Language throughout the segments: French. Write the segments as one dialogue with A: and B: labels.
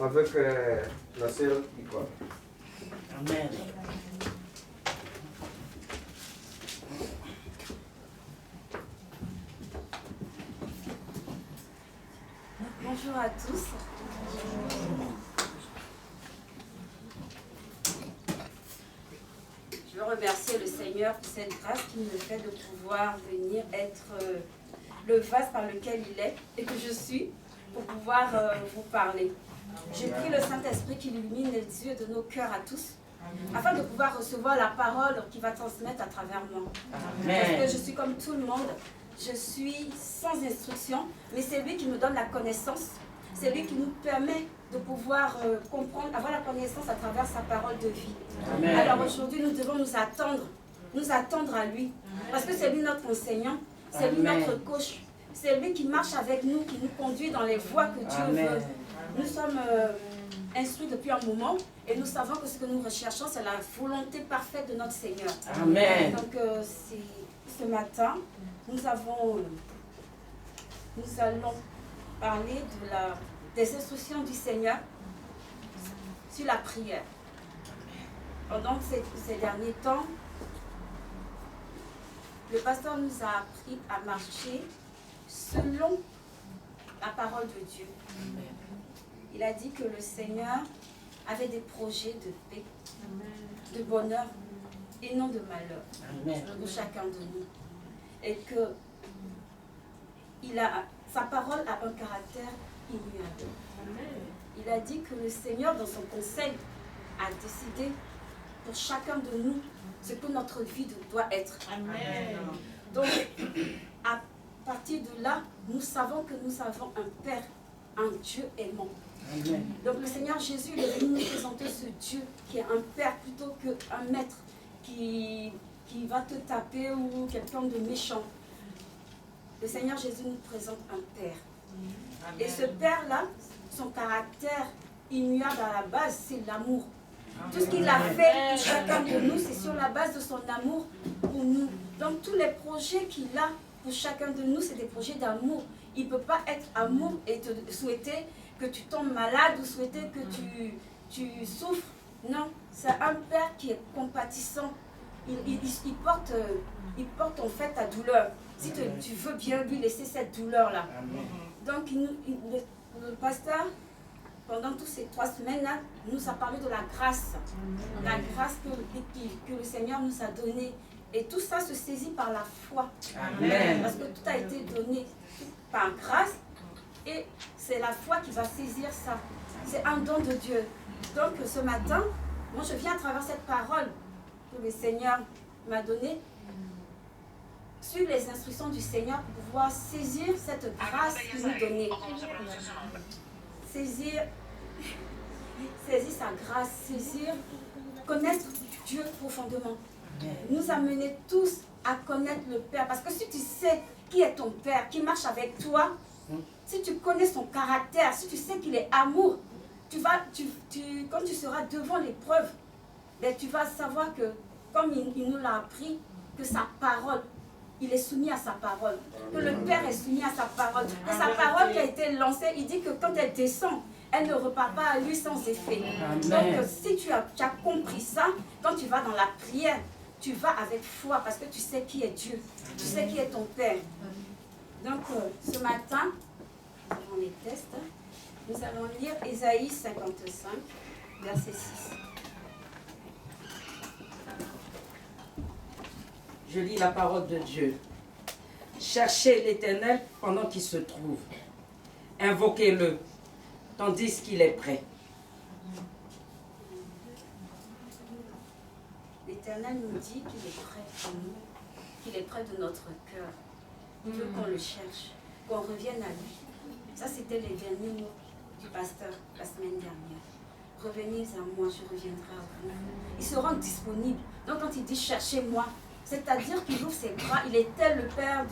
A: avec la sœur Nicole.
B: Amen.
C: Bonjour à tous. Je veux remercier le Seigneur pour cette grâce qui me fait de pouvoir venir être le vase par lequel il est et que je suis pour pouvoir vous parler. J'ai pris le Saint-Esprit qui illumine les yeux de nos cœurs à tous afin de pouvoir recevoir la parole qui va transmettre à travers moi. Parce que je suis comme tout le monde, je suis sans instruction, mais c'est lui qui me donne la connaissance. C'est lui qui nous permet de pouvoir comprendre, avoir la connaissance à travers sa parole de vie. Amen. Alors aujourd'hui, nous devons nous attendre à lui. Parce que c'est lui notre enseignant, c'est lui notre coach. C'est lui qui marche avec nous, qui nous conduit dans les voies que Dieu veut. Nous sommes instruits depuis un moment et nous savons que ce que nous recherchons, c'est la volonté parfaite de notre Seigneur.
B: Amen.
C: Donc ce matin, nous allons parler des instructions du Seigneur sur la prière. Pendant ces derniers temps, le pasteur nous a appris à marcher selon la parole de Dieu. Il a dit que le Seigneur avait des projets de paix, de bonheur et non de malheur pour chacun de nous. Et que sa parole a un caractère immuable. Il a dit que le Seigneur, dans son conseil, a décidé pour chacun de nous ce que notre vie doit être. Amen. Donc, à partir de là, nous savons que nous avons un Père, un Dieu aimant. Amen. Donc, le Seigneur Jésus il est venu nous présenter ce Dieu qui est un Père plutôt qu'un maître qui va te taper ou quelqu'un de méchant. Le Seigneur Jésus nous présente un Père. Amen. Et ce Père-là, son caractère immuable à la base, c'est l'amour. Tout ce qu'il a fait pour chacun de nous, c'est sur la base de son amour pour nous. Donc tous les projets qu'il a pour chacun de nous, c'est des projets d'amour. Il ne peut pas être amour et te souhaiter que tu tombes malade ou souhaiter que tu souffres. Non, c'est un Père qui est compatissant. Il porte en fait ta douleur. Si tu veux bien lui laisser cette douleur-là. Donc le pasteur, pendant toutes ces 3 semaines-là, nous a parlé de la grâce. La grâce que le Seigneur nous a donnée. Et tout ça se saisit par la foi. Amen. Parce que tout a été donné par grâce. Et c'est la foi qui va saisir ça. C'est un don de Dieu. Donc ce matin, moi je viens à travers cette parole que le Seigneur m'a donnée, suivre les instructions du Seigneur pour pouvoir saisir cette grâce qu'il nous donnait. Saisir sa grâce, connaître Dieu profondément. Nous amener tous à connaître le Père. Parce que si tu sais qui est ton Père, qui marche avec toi, si tu connais son caractère, si tu sais qu'il est amour, quand tu seras devant l'épreuve, ben, tu vas savoir que, comme il nous l'a appris, que sa parole, il est soumis à sa parole. Que le Père est soumis à sa parole. Que sa parole qui a été lancée, il dit que quand elle descend, elle ne repart pas à lui sans effet. Amen. Donc si tu as compris ça, quand tu vas dans la prière, tu vas avec foi parce que tu sais qui est Dieu. Tu sais qui est ton Père. Donc ce matin, on les teste. Nous allons lire Ésaïe 55, verset 6.
B: Je lis la parole de Dieu. Cherchez l'Éternel pendant qu'il se trouve. Invoquez-le, tandis qu'il est prêt.
C: L'Éternel nous dit qu'il est prêt pour nous, qu'il est près de notre cœur. Il veut qu'on le cherche, qu'on revienne à lui. Ça, c'était les derniers mots du pasteur la semaine dernière. Revenez à moi, je reviendrai à vous. Il se rend disponible. Donc quand il dit cherchez-moi, c'est-à-dire qu'il ouvre ses bras. Il est tel le Père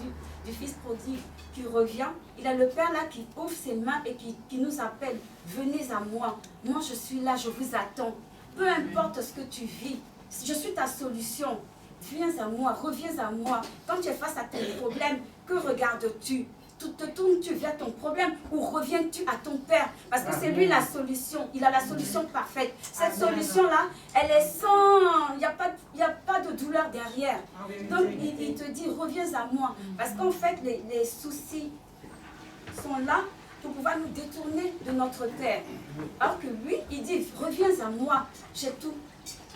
C: du Fils prodigue qui revient. Il a le Père là qui ouvre ses mains et qui nous appelle. Venez à moi. Moi, je suis là, je vous attends. Peu importe ce que tu vis, je suis ta solution. Viens à moi, reviens à moi. Quand tu es face à tes problèmes, que regardes-tu? te tournes-tu vers ton problème ou reviens-tu à ton Père? Parce que c'est lui la solution. Il a la solution parfaite. Cette solution-là, elle est sans... Il n'y a pas de douleur derrière. Donc, il te dit, reviens à moi. Parce qu'en fait, les soucis sont là pour pouvoir nous détourner de notre Père. Alors que lui, il dit, reviens à moi. J'ai tout.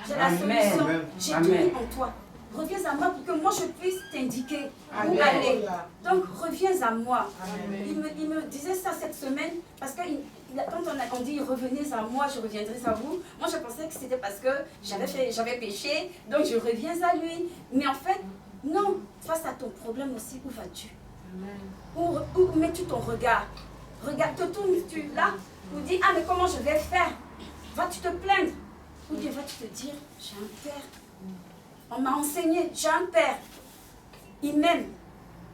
C: J'ai la solution. J'ai tout mis en toi. Reviens à moi pour que moi je puisse t'indiquer où aller. Donc reviens à moi. Il me disait ça cette semaine parce que quand on dit revenez à moi, je reviendrai à vous. Moi je pensais que c'était parce que j'avais péché, donc je reviens à lui. Mais en fait, non, face à ton problème aussi, où vas-tu? Où mets-tu ton regard? Regarde, te tournes-tu là ou dis ah mais comment je vais faire? Vas-tu te plaindre? Ou bien vas-tu te dire j'ai un Père. On m'a enseigné, j'ai un Père. Il m'aime.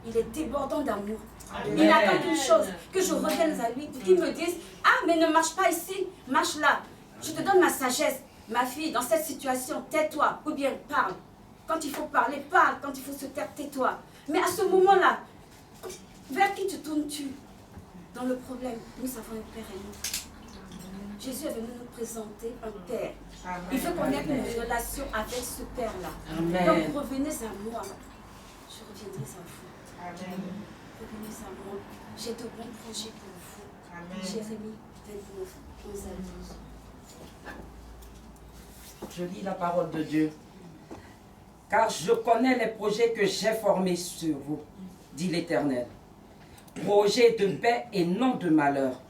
C: Il est débordant d'amour. Il n'attend qu'une chose, que je revienne à lui, qu'il me dise, ah mais ne marche pas ici, marche là. Je te donne ma sagesse. Ma fille, dans cette situation, tais-toi ou bien parle. Quand il faut parler, parle. Quand il faut se taire, tais-toi. Mais à ce moment-là, vers qui te tournes-tu? Dans le problème, nous avons un Père et nous. Jésus est venu nous présenter un Père. Amen. Il faut qu'on ait une relation avec ce Père-là. Donc revenez à moi. Je reviendrai à vous. Amen. Revenez à moi. J'ai de bons projets pour vous. Amen. Jérémie 29, 11 à 12.
B: Je lis la parole de Dieu. Car je connais les projets que j'ai formés sur vous, dit l'Éternel. Projets de paix et non de malheur,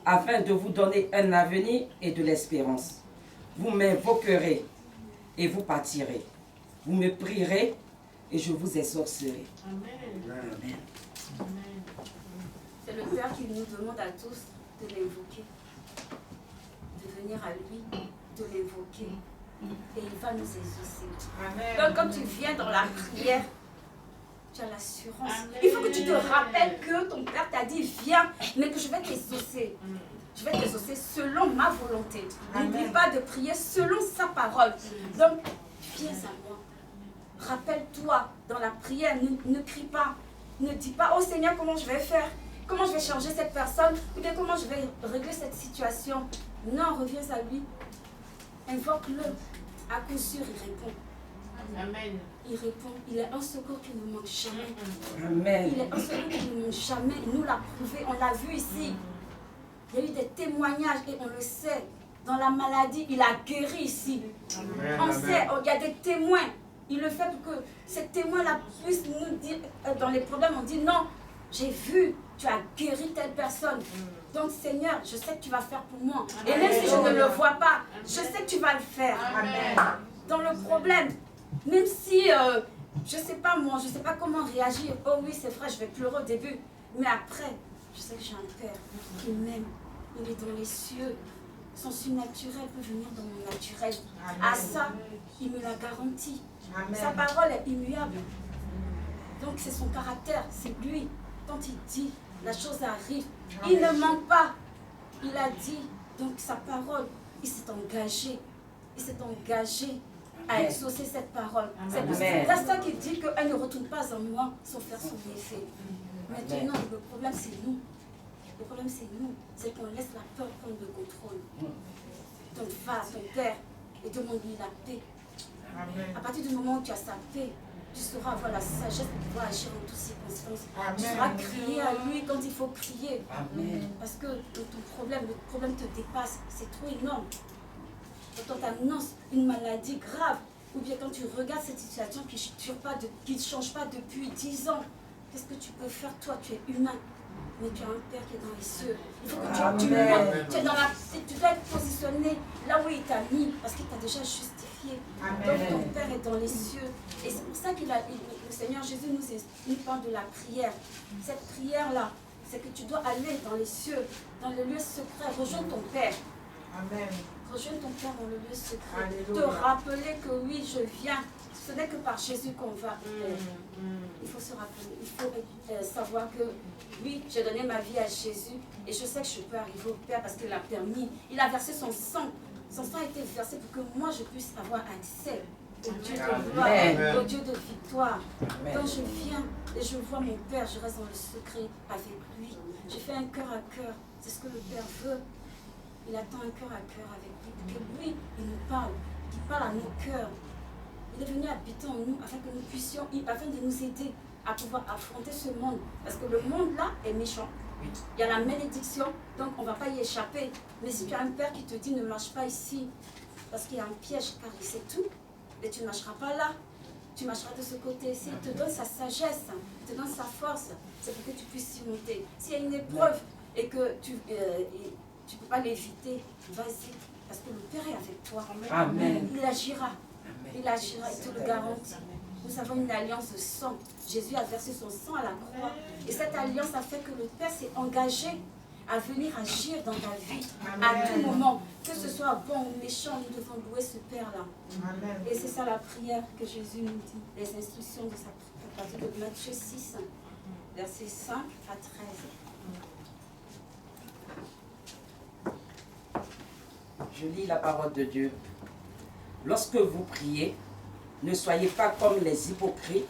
B: afin de vous donner un avenir et de l'espérance. Vous m'invoquerez et vous partirez. Vous me prierez et je vous exaucerai.
C: Amen. C'est le Père qui nous demande à tous de l'invoquer, de venir à lui, de l'invoquer. Et il va nous exaucer. Donc quand tu viens dans la prière, tu as l'assurance. Il faut que tu te rappelles que ton Père t'a dit viens, mais que je vais t'exaucer. Je vais t'exaucer selon ma volonté. N'oublie pas de prier selon sa parole. Donc, viens à moi. Rappelle-toi dans la prière, ne crie pas. Ne dis pas, oh Seigneur, comment je vais faire? Comment je vais changer cette personne? Ou bien comment je vais régler cette situation? Non, reviens à lui. Invoque-le. À coup sûr, il répond. Amen. Il répond. Il est un secours qui ne manque jamais.
B: Amen.
C: Il est un secours qui ne manque jamais. Il nous l'a prouvé. On l'a vu ici. Il y a eu des témoignages et on le sait. Dans la maladie, il a guéri ici. Amen. On sait, il y a des témoins. Il le fait pour que ces témoins-là puissent nous dire, dans les problèmes, on dit non, j'ai vu, tu as guéri telle personne. Donc Seigneur, je sais que tu vas faire pour moi. Amen. Et même si je ne le vois pas, je sais que tu vas le faire. Amen. Dans le problème, même si, je ne sais pas moi, je ne sais pas comment réagir. Oh oui, c'est vrai, je vais pleurer au début. Mais après, je sais que j'ai un Père qui m'aime. Il est dans les cieux. Son surnaturel peut venir dans mon naturel. Amen. À ça, il me l'a garanti. Amen. Sa parole est immuable. Donc c'est son caractère, c'est lui. Quand il dit, la chose arrive. Amen. Il ne ment pas. Il a dit, donc sa parole, il s'est engagé. Il s'est engagé à exaucer cette parole. C'est ça qu'il dit qu'elle ne retourne pas en moi sans faire son effet. Maintenant, le problème c'est nous. Le problème c'est nous. C'est qu'on laisse la peur prendre le contrôle. Donc va à ton Père et demande-lui la paix. Amen. À partir du moment où tu as sa paix, tu sauras avoir la sagesse pour pouvoir agir en toutes circonstances. Amen. Tu sauras crier à lui quand il faut crier. Amen. Parce que ton problème, le problème te dépasse. C'est trop énorme. Quand on t'annonce une maladie grave, ou bien quand tu regardes cette situation qui ne change pas depuis 10 ans, qu'est-ce que tu peux faire? Toi, tu es humain, mais tu as un Père qui est dans les cieux. Il faut que tu dois être positionné là où il t'a mis, parce qu'il t'a déjà justifié. Amen. Donc ton Père est dans les cieux. Et c'est pour ça que le Seigneur Jésus nous parle de la prière. Cette prière-là, c'est que tu dois aller dans les cieux, dans le lieu secret, rejoindre ton Père. Amen. Rejoindre ton Père dans le lieu secret. Alléluia. Te rappeler que oui, je viens. Ce n'est que par Jésus qu'on va. Il faut se rappeler, il faut savoir que oui, j'ai donné ma vie à Jésus et je sais que je peux arriver au Père parce qu'il a permis. Il a versé son sang. Son sang a été versé pour que moi je puisse avoir accès au Dieu de gloire, au Dieu de victoire. Amen. Donc je viens Et je vois mon Père, je reste dans le secret avec lui. Je fais un cœur à cœur. C'est ce que le Père veut. Il attend un cœur à cœur avec lui. Que lui, il nous parle. Qu'il parle à nos cœurs. Il est venu habiter en nous afin que nous puissions, afin de nous aider à pouvoir affronter ce monde. Parce que le monde là est méchant. Il y a la malédiction, donc on ne va pas y échapper. Mais si tu as un Père qui te dit ne marche pas ici, parce qu'il y a un piège, car il sait tout, et tu ne marcheras pas là. Tu marcheras de ce côté-ci. Il te donne sa sagesse, il te donne sa force. C'est pour que tu puisses surmonter. S'il y a une épreuve et que tu ne peux pas l'éviter, vas-y. Parce que le Père est avec toi.
B: Amen.
C: Il agira. Il agira, il te le garantit. Nous avons une alliance de sang. Jésus a versé son sang à la croix. Et cette alliance a fait que le Père s'est engagé à venir agir dans ta vie à tout moment. Que ce soit bon ou méchant, nous devons louer ce Père-là. Et c'est ça la prière que Jésus nous dit. Les instructions de sa prière, à partir de Matthieu 6, versets 5 à 13.
B: Je lis la parole de Dieu. Lorsque vous priez, ne soyez pas comme les hypocrites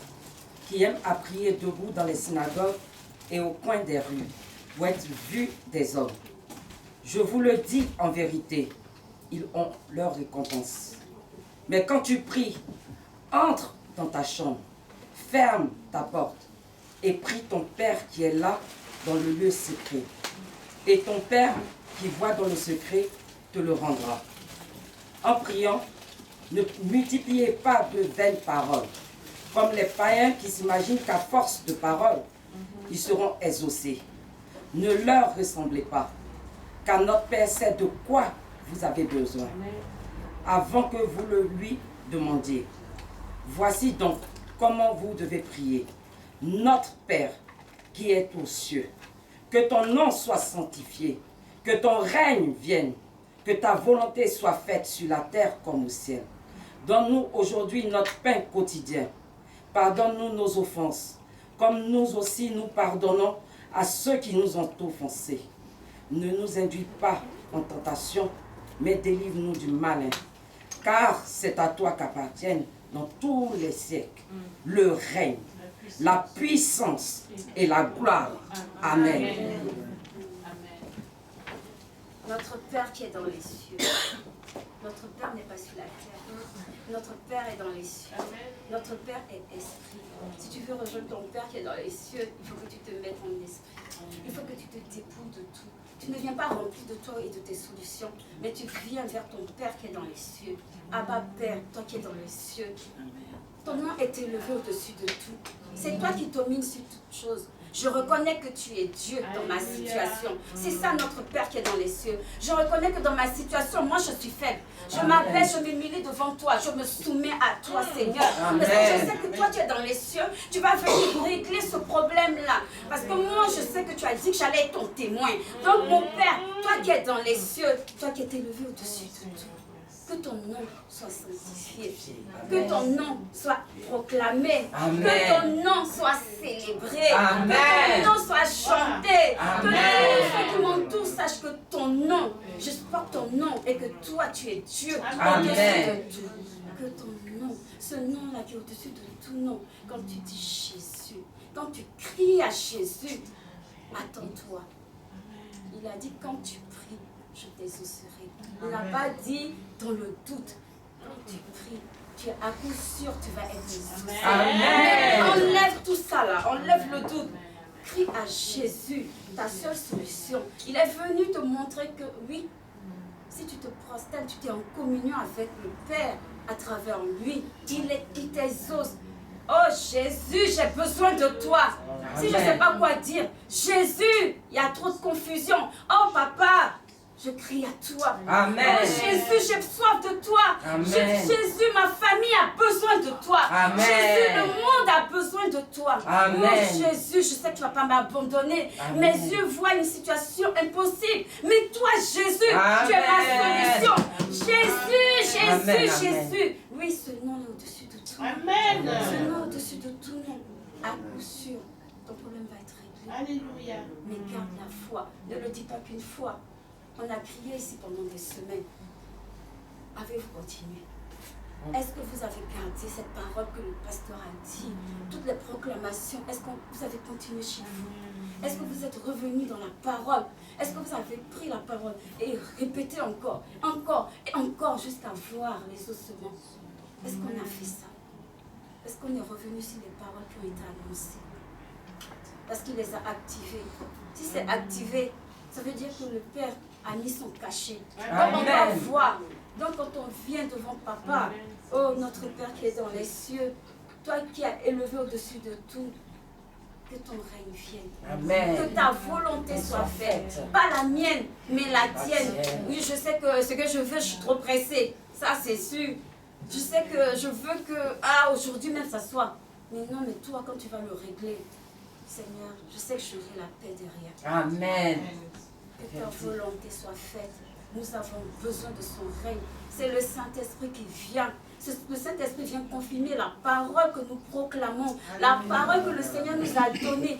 B: qui aiment à prier debout dans les synagogues et au coin des rues pour être vus des hommes. Je vous le dis en vérité, ils ont leur récompense. Mais quand tu pries, entre dans ta chambre, ferme ta porte et prie ton Père qui est là dans le lieu secret. Et ton Père qui voit dans le secret te le rendra. En priant, ne multipliez pas de vaines paroles, comme les païens qui s'imaginent qu'à force de paroles, ils seront exaucés. Ne leur ressemblez pas, car notre Père sait de quoi vous avez besoin, avant que vous le lui demandiez. Voici donc comment vous devez prier. Notre Père qui est aux cieux, que ton nom soit sanctifié, que ton règne vienne, que ta volonté soit faite sur la terre comme au ciel. Donne-nous aujourd'hui notre pain quotidien. Pardonne-nous nos offenses, comme nous aussi nous pardonnons à ceux qui nous ont offensés. Ne nous induis pas en tentation, mais délivre-nous du malin. Car c'est à toi qu'appartiennent dans tous les siècles le règne, la puissance et la gloire. Amen.
C: Notre Père qui est dans les cieux. Notre Père n'est pas sur la terre. Notre Père est dans les cieux. Notre Père est esprit. Si tu veux rejoindre ton Père qui est dans les cieux, il faut que tu te mettes en esprit. Il faut que tu te dépouilles de tout. Tu ne viens pas rempli de toi et de tes solutions, mais tu viens vers ton Père qui est dans les cieux. Abba Père, toi qui es dans les cieux. Ton nom est élevé au-dessus de tout. C'est toi qui domines sur toutes choses. Je reconnais que tu es Dieu dans ma situation. C'est ça notre Père qui est dans les cieux. Je reconnais que dans ma situation, moi je suis faible. Je m'appelle, je m'humilie devant toi. Je me soumets à toi, Seigneur. Parce que je sais que toi tu es dans les cieux. Tu vas venir régler ce problème-là. Parce que moi je sais que tu as dit que j'allais être ton témoin. Donc mon Père, toi qui es dans les cieux, toi qui es élevé au-dessus de tout. Que ton nom soit sanctifié, que ton nom soit proclamé, que ton nom soit célébré, que ton nom soit chanté, que tous ceux qui m'entourent sachent que ton nom, je porte ton nom et que toi tu es Dieu au-dessus de tout. Que ton nom, ce nom-là qui est au-dessus de tout nom, quand tu dis Jésus, quand tu cries à Jésus, attends-toi. Il a dit quand tu pries, je t'exaucerai. Il n'a pas dit dans le doute. Quand tu pries, tu es à coup sûr, tu vas être exaucé. Amen. Enlève tout ça là, enlève le doute. Crie à Jésus, ta seule solution. Il est venu te montrer que oui, si tu te prosternes, tu es en communion avec le Père à travers lui. Il t'exauce. Oh Jésus, j'ai besoin de toi. Si je ne sais pas quoi dire, Jésus, il y a trop de confusion. Oh papa, je crie à toi.
B: Amen.
C: Oh Jésus, j'ai soif de toi. Jésus, ma famille a besoin de toi.
B: Amen.
C: Jésus, le monde a besoin de toi.
B: Amen.
C: Oh Jésus, je sais que tu ne vas pas m'abandonner. Mes yeux voient une situation impossible. Mais toi, Jésus, tu es ma solution. Jésus, Jésus, Jésus. Oui, ce nom est au-dessus de tout.
D: Amen.
C: Ce nom au-dessus de tout nom. À coup sûr, ton problème va être réglé.
D: Alléluia.
C: Mais garde la foi. Ne le dis pas qu'une fois. On a crié ici pendant des semaines. Avez-vous continué? Est-ce que vous avez gardé cette parole que le pasteur a dit? Toutes les proclamations, est-ce que vous avez continué chez vous? Est-ce que vous êtes revenu dans la parole? Est-ce que vous avez pris la parole et répété encore, encore et encore jusqu'à voir les ossements? Est-ce qu'on a fait ça? Est-ce qu'on est revenu sur les paroles qui ont été annoncées? Parce qu'il les a activées. Si c'est activé, ça veut dire que le Père a mis son cachet. Donc on va voir. Donc quand on vient devant Papa, oh notre Père qui est dans les cieux, toi qui as élevé au-dessus de tout, que ton règne vienne.
B: Amen.
C: Que ta volonté soit faite. Pas la mienne, mais la tienne. Oui, je sais que ce que je veux, je suis trop pressée. Ça, c'est sûr. Je sais que je veux que, aujourd'hui même, ça soit. Mais non, mais toi, quand tu vas le régler, Seigneur, je sais que je j'aurai la paix derrière.
B: Amen.
C: Que ta volonté soit faite. Nous avons besoin de son règne. C'est le Saint-Esprit qui vient. Le Saint-Esprit vient confirmer la parole que nous proclamons. La parole que le Seigneur nous a donnée.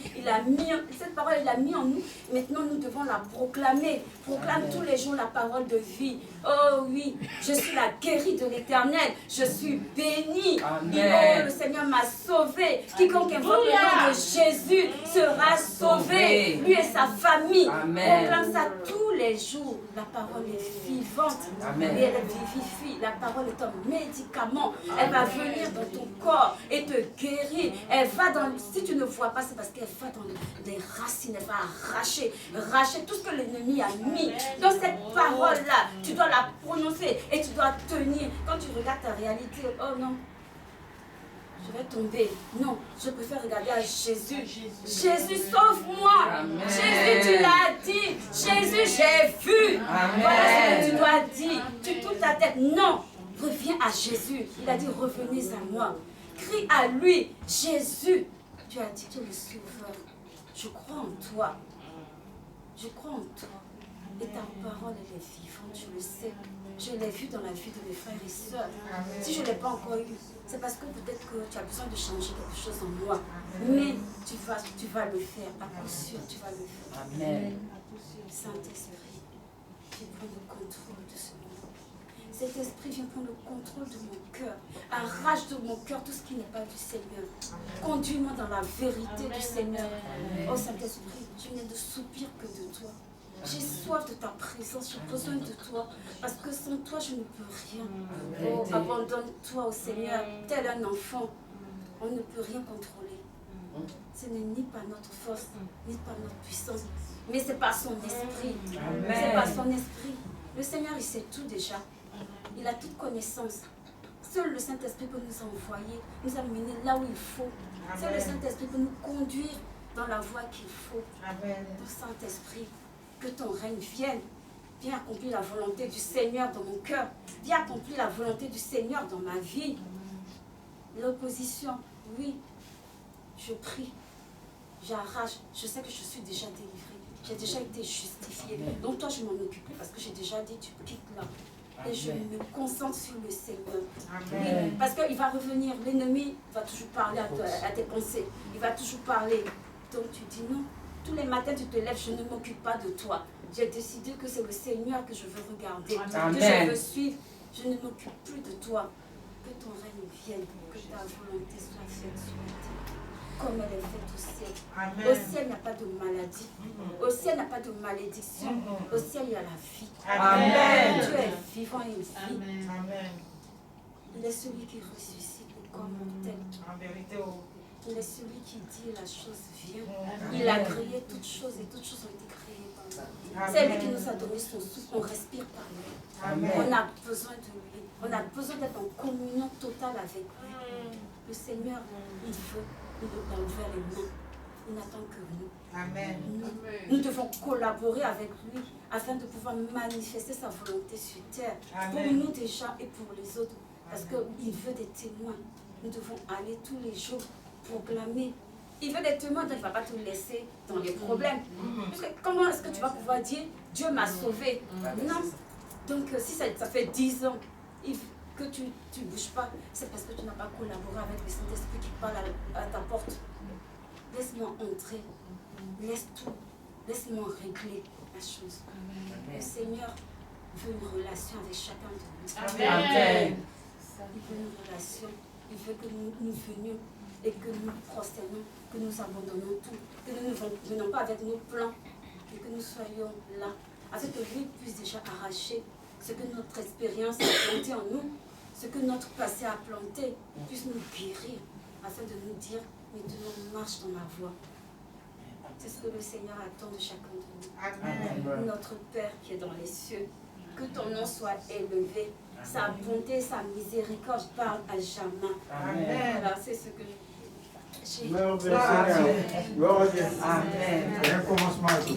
C: Cette parole, il l'a mis en nous. Maintenant, nous devons la proclamer. Proclame tous les jours la parole de vie. Oh oui, je suis la guérie de l'Éternel. Je suis bénie. Oh, le Seigneur m'a sauvé. Quiconque invoque le nom de Jésus sera sauvé. Lui et sa famille. Proclame ça tous les jours. La parole est vivante. Et elle vivifie. La parole est un médicament. Elle va venir dans ton corps et te guérir. Elle va dans... Si tu ne vois pas, c'est parce qu'elle va dans les racines. Elle va arracher tout ce que l'ennemi a mis. Dans cette parole-là, tu dois la prononcer et tu dois tenir. Quand tu regardes ta réalité, oh non, je vais tomber. Non, je préfère regarder à Jésus. Jésus, sauve-moi. Jésus, tu l'as dit. Jésus, j'ai vu. Voilà ce que tu dois dire. Tu tournes ta tête. Non. Reviens à Jésus. Il a dit, revenez à moi. Crie à lui. Jésus, tu as dit, tu es le sauveur. Je crois en toi. Je crois en toi. Et ta parole, elle est vivante, je le sais. Je l'ai vu dans la vie de mes frères et sœurs. Si je ne l'ai pas encore eu, c'est parce que peut-être que tu as besoin de changer quelque chose en moi. Mais tu vas le faire. À coup sûr, tu vas le faire.
B: Amen.
C: Saint-Esprit, viens prendre le contrôle de ce monde. Cet esprit vient prendre le contrôle de mon cœur. Arrache de mon cœur tout ce qui n'est pas du Seigneur. Conduis-moi dans la vérité du Seigneur. Oh Saint-Esprit, je n'ai de soupir que de toi. J'ai soif de ta présence, j'ai besoin de toi. Parce que sans toi, je ne peux rien. Oh, abandonne-toi au Seigneur, tel un enfant. On ne peut rien contrôler. Ce n'est ni par notre force, ni par notre puissance. Mais c'est par son esprit. C'est par son esprit. Le Seigneur, il sait tout déjà. Il a toute connaissance. Seul le Saint-Esprit peut nous envoyer, nous amener là où il faut. Seul le Saint-Esprit peut nous conduire dans la voie qu'il faut. Donc Saint-Esprit, que ton règne vienne. Viens accomplir la volonté du Seigneur dans mon cœur. Viens accomplir la volonté du Seigneur dans ma vie. L'opposition, oui, je prie, j'arrache. Je sais que je suis déjà délivrée. J'ai déjà été justifiée. Donc toi, je m'en occupe parce que j'ai déjà dit, tu quittes là. Et je me concentre sur le Seigneur. Oui, parce qu'il va revenir. L'ennemi va toujours parler à tes pensées. Il va toujours parler. Donc tu dis non. Tous les matins, tu te lèves, je ne m'occupe pas de toi. J'ai décidé que c'est le Seigneur que je veux regarder, que je veux suivre. Je ne m'occupe plus de toi. Que ton règne vienne, que ta volonté soit faite sur la terre, comme elle est faite au ciel. Amen. Au ciel, il n'y a pas de maladie. Au ciel, il n'y a pas de malédiction. Au ciel, il y a la vie. Amen. Dieu est vivant et vit. Amen. Il est celui qui ressuscite le corps mortel. En vérité, il est celui qui dit la chose vient. Il a créé toutes choses et toutes choses ont été créées par lui. C'est lui qui nous a donné son souffle. On respire par lui. Amen. On a besoin de lui. On a besoin d'être en communion totale avec lui. Le Seigneur, il veut nous ouvrir les mains. Il n'attend que nous. Amen. Nous devons collaborer avec lui afin de pouvoir manifester sa volonté sur terre. Amen. Pour nous déjà et pour les autres. Parce qu'il veut des témoins. Nous devons aller tous les jours proclamer. Il veut des témoins, donc il ne va pas te laisser dans les problèmes. Parce que comment est-ce que tu vas pouvoir dire Dieu m'a sauvé? Non. Donc si ça fait 10 ans que tu ne bouges pas, c'est parce que tu n'as pas collaboré avec le Saint-Esprit qui parle à ta porte. Laisse-moi entrer. Laisse tout. Laisse-moi régler la chose. Le Seigneur veut une relation avec chacun de nous. Amen. Il veut une relation. Il veut que nous venions et que nous prosternons, que nous abandonnons tout, que nous ne venons pas avec nos plans, mais que nous soyons là, afin que lui puisse déjà arracher ce que notre expérience a planté en nous, ce que notre passé a planté, puisse nous guérir, afin de nous dire, maintenant marche dans ma voie. C'est ce que le Seigneur attend de chacun de nous.
D: Amen.
C: Notre Père qui est dans les cieux, que ton nom soit élevé, sa bonté, sa miséricorde parle à jamais.
D: Amen.
C: Voilà, c'est ce que j'ai.
A: Gloire au Seigneur. Gloire à Dieu.
D: Amen.
A: Un commencement.